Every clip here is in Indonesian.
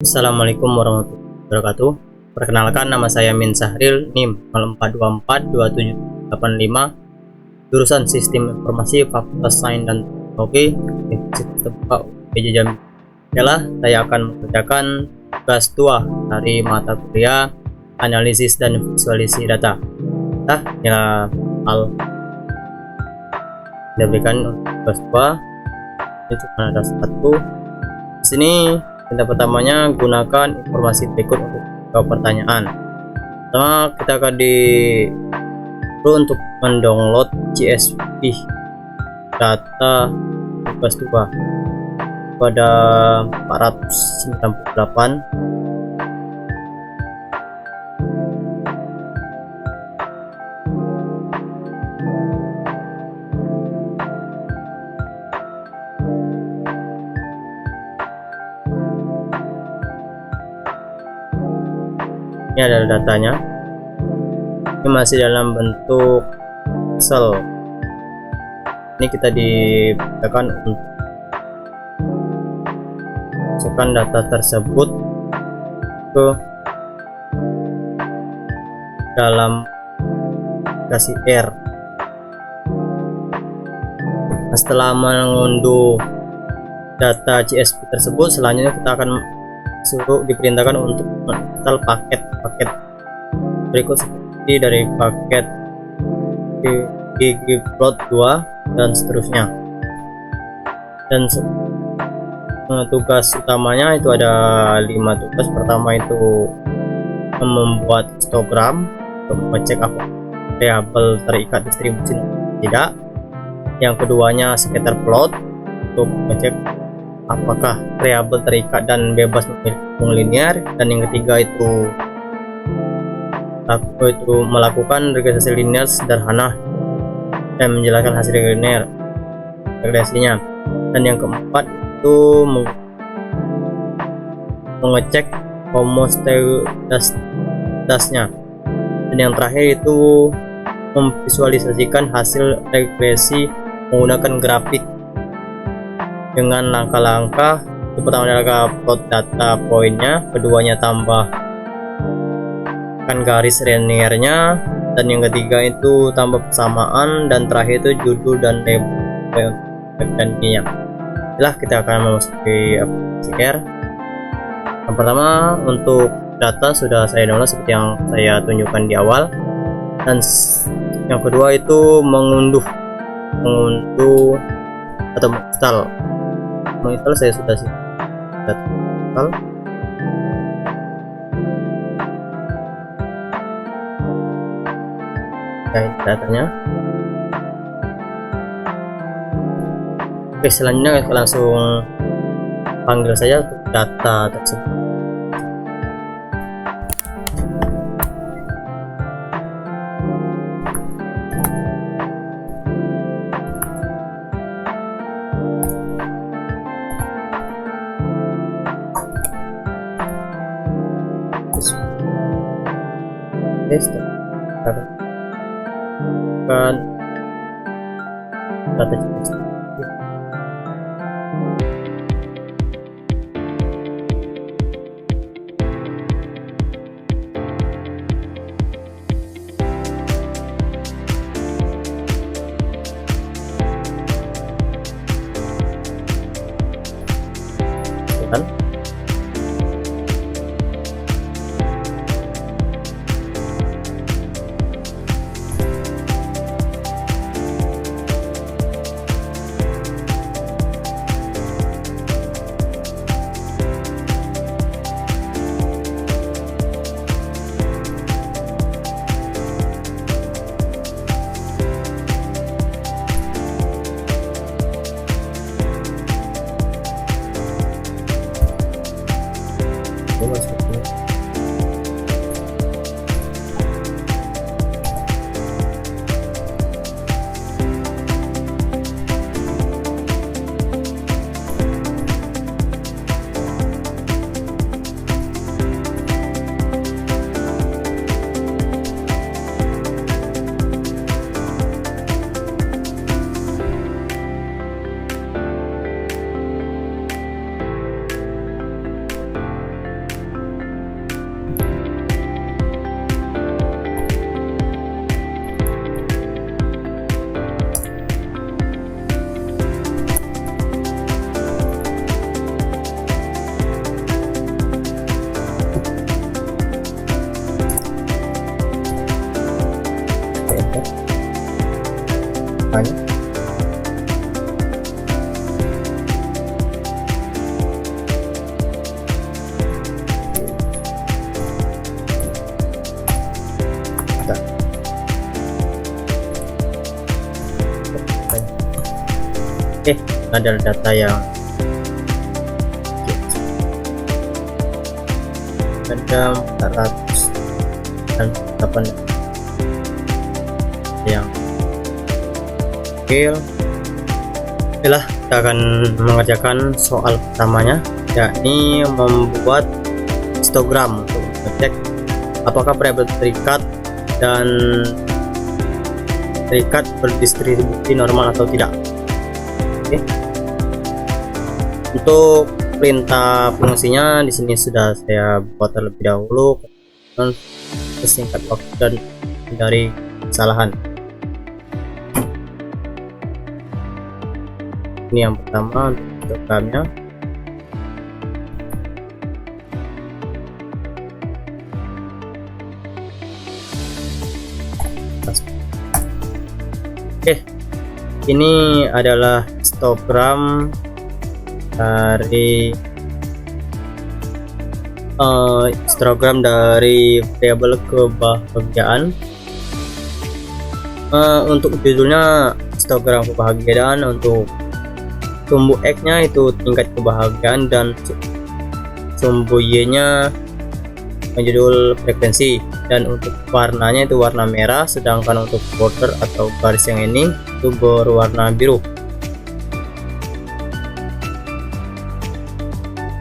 Assalamualaikum warahmatullahi wabarakatuh. Perkenalkan, nama saya Min Sahril, NIM 04242785, jurusan Sistem Informasi Fakultas Sains dan Teknologi, Universitas Terbuka UPJ Jambi. Saya akan mengerjakan tugas 2 dari mata kuliah Analisis dan Visualisasi Data. Hal diberikan tugas 2 itu cuma ada satu. Di sini perintah pertamanya, gunakan informasi berikut untuk menjawab pertanyaan. Pertama, kita akan perlu untuk mendownload CSV data tugas 2 pada 498. Ini adalah datanya. Ini masih dalam bentuk Excel. Ini kita diberikan untuk masukkan data tersebut ke dalam aplikasi R. Setelah mengunduh data CSV tersebut, selanjutnya kita akan diperintahkan untuk menginstal paket berikut seperti dari paket ggplot2 dan seterusnya. Dan tugas utamanya itu ada 5 tugas. Pertama itu membuat histogram untuk mengecek apa variabel terikat distribusi tidak. Yang keduanya scatter plot untuk mengecek apakah variabel terikat dan bebas memiliki linear. Dan yang ketiga itu melakukan regresi linear sederhana dan menjelaskan hasil linear regresinya. Dan yang keempat itu mengecek homostetasnya. Dan yang terakhir itu memvisualisasikan hasil regresi menggunakan grafik dengan langkah-langkah. Itu pertama adalah plot data poinnya, keduanya tambahkan garis linearnya, dan yang ketiga itu tambah persamaan, dan terakhir itu judul dan label dan ininya. Kita akan memasuki aplikasi R. Yang pertama, untuk data sudah saya download seperti yang saya tunjukkan di awal, dan yang kedua itu mengunduh atau menginstal saya sudah install. Datanya. Oke, selanjutnya kita langsung panggil saja data tersebut. Kan data CSV. Kan adalah data yang ada 400 dan 8 yang skill. Inilah kita akan mengerjakan soal pertamanya, yakni membuat histogram untuk mengecek apakah variabel terikat dan terikat berdistribusi normal atau tidak. Oke. Untuk perintah fungsinya di sini sudah saya buat terlebih dahulu dan sesingkat waktu dan dari kesalahan. Ini yang pertama untuk histogramnya. Oke, ini adalah histogram dari variabel kebahagiaan. Untuk judulnya histogram kebahagiaan, untuk sumbu X nya itu tingkat kebahagiaan dan sumbu Y nya judul frekuensi, dan untuk warnanya itu warna merah, sedangkan untuk border atau garis yang ini itu berwarna biru.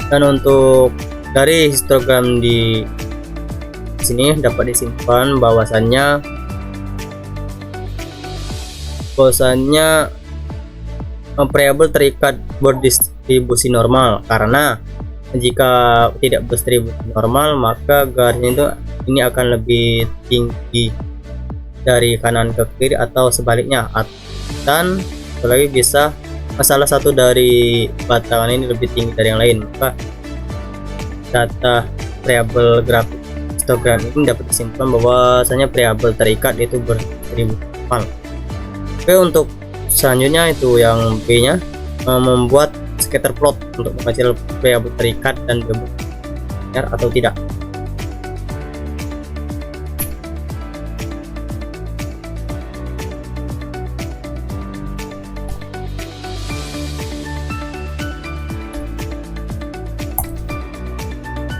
Dan untuk dari histogram di sini dapat disimpan bahwasannya variabel terikat berdistribusi normal, karena jika tidak berdistribusi normal maka garisnya itu ini akan lebih tinggi dari kanan ke kiri atau sebaliknya, dan lagi bisa salah satu dari batangan ini lebih tinggi dari yang lain, maka data variabel grafik histogram ini dapat disimpan bahwasanya variabel terikat itu berdistribusi normal. Oke, untuk selanjutnya itu yang B nya, membuat scatter plot untuk menghasil variabel terikat dan benar atau tidak.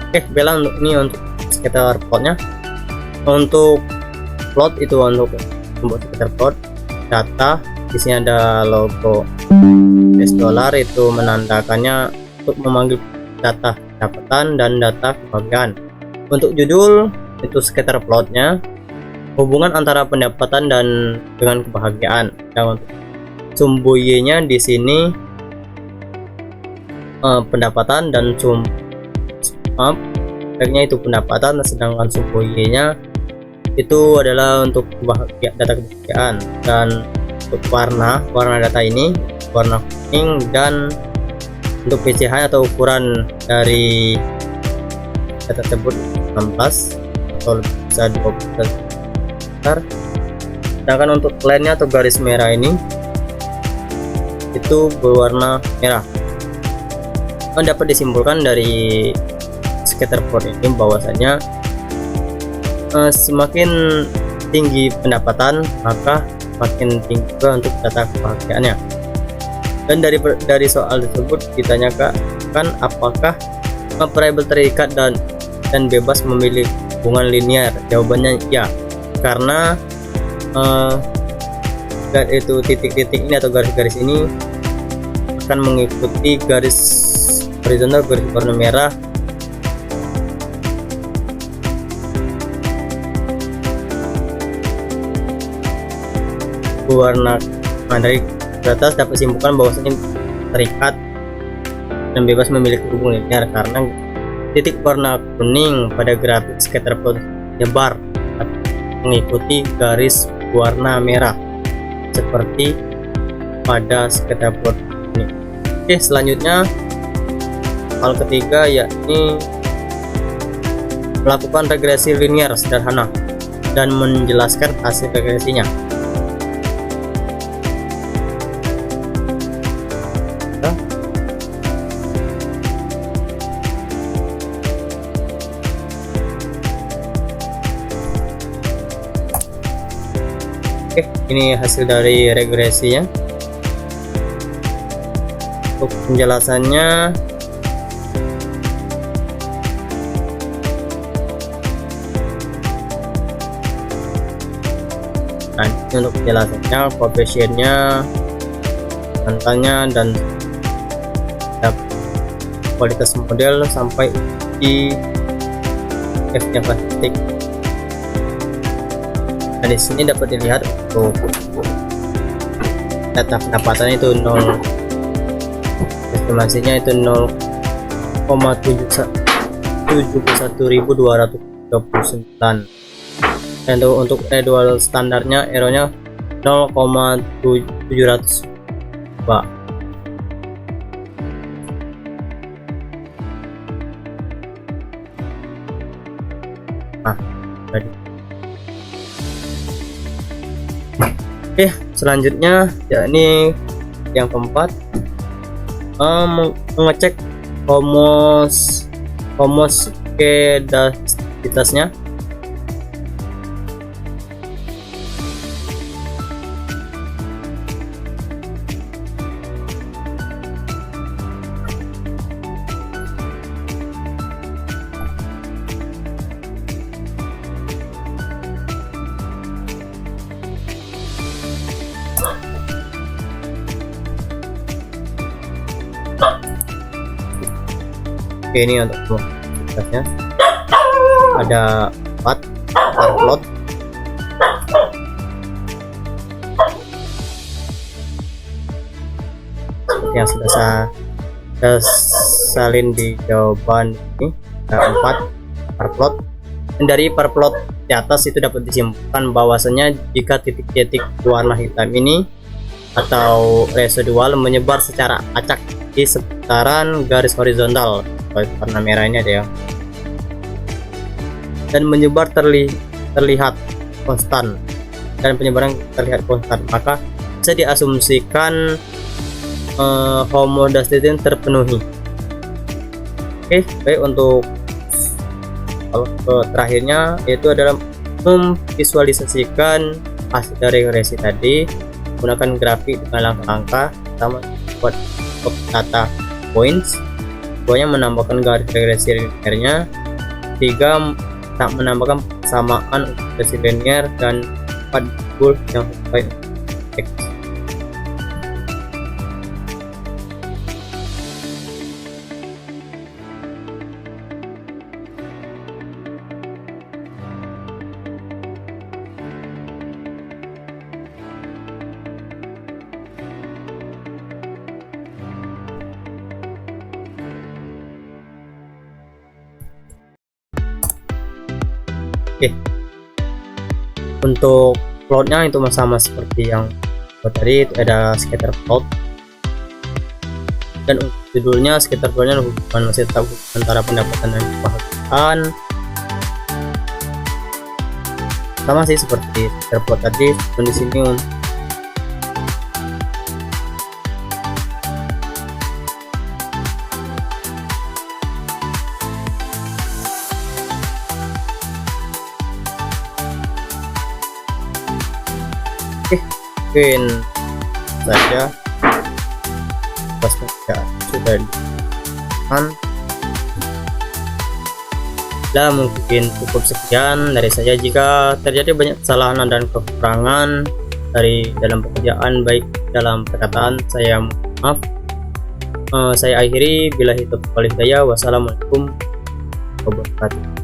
Oke, bela untuk ini untuk scatter plotnya. Untuk plot itu untuk membuat scatter plot data, di sini ada logo US dollar, itu menandakannya untuk memanggil data pendapatan dan data kebahagiaan. Untuk judul itu scatter plotnya hubungan antara pendapatan dan dengan kebahagiaan. Dan untuk sumbu Y nya di sini pendapatan dan X-nya itu pendapatan, sedangkan sumbu Y nya itu adalah untuk data kebahagiaan. Dan untuk warna data ini warna kuning, dan untuk PCH atau ukuran dari data tersebut 16 atau bisa 12 besar. Sedangkan untuk line-nya atau garis merah ini itu berwarna merah. Dapat disimpulkan dari scatter plot ini bahwasanya semakin tinggi pendapatan maka semakin tinggi juga untuk data kebahagiaannya. Dan dari soal tersebut ditanyakan apakah variabel terikat dan bebas memiliki hubungan linear. Jawabannya ya, karena itu titik-titik ini atau garis-garis ini akan mengikuti garis horizontal, garis warna merah warna dari atas. Dapat simpulkan bahwasanya terikat dan bebas memiliki hubungan linear karena titik warna kuning pada grafik scatter plot nyebar mengikuti garis warna merah seperti pada scatter plot ini. Oke, selanjutnya hal ketiga yakni melakukan regresi linear sederhana dan menjelaskan hasil regresinya. Oke, ini hasil dari regresinya. Untuk penjelasannya, nah ini untuk penjelasannya, koefisiennya, angkanya, dan kualitas model sampai di F-nya plastik. Dan di sini dapat dilihat untuk data pendapatan itu 0, estimasinya itu 0,71.239, dan untuk residual standarnya errornya 0,702. Oke, selanjutnya yakni yang keempat, mengecek homoskedasitasnya. Oke, ini untuk homoskedasitasnya ada 4 plot. Yang sudah saya salin di jawaban ini ada 4 plot, dan dari per plot di atas itu dapat disimpulkan bahwasanya jika titik-titik warna hitam ini atau residual menyebar secara acak di seputaran garis horizontal, warna merah ini ada ya, dan menyebar terlihat konstan, dan penyebaran terlihat konstan, maka bisa diasumsikan homodasitas terpenuhi. Oke, baik, untuk terakhirnya yaitu adalah memvisualisasikan hasil dari regresi tadi menggunakan grafik dengan langkah-langkah. Pertama, buat data points, keduanya menambahkan garis regresi linearnya, 3 tak menambahkan persamaan untuk regresi linear, dan 4 goal yang sesuai teks. Oke, untuk plotnya itu sama seperti yang tadi, itu ada scatter plot, dan untuk judulnya scatter plotnya hubungan masih tahu antara pendapatan dan kebahagiaan, sama sih seperti scatter plot tadi. Dan di sini mungkin saja sudah dan mungkin cukup sekian dari saya. Jika terjadi banyak kesalahan dan kekurangan dari dalam pekerjaan baik dalam perkataan, saya maaf. Saya akhiri, billahi taufiq wal hidayah. Wassalamualaikum warahmatullahi wabarakatuh.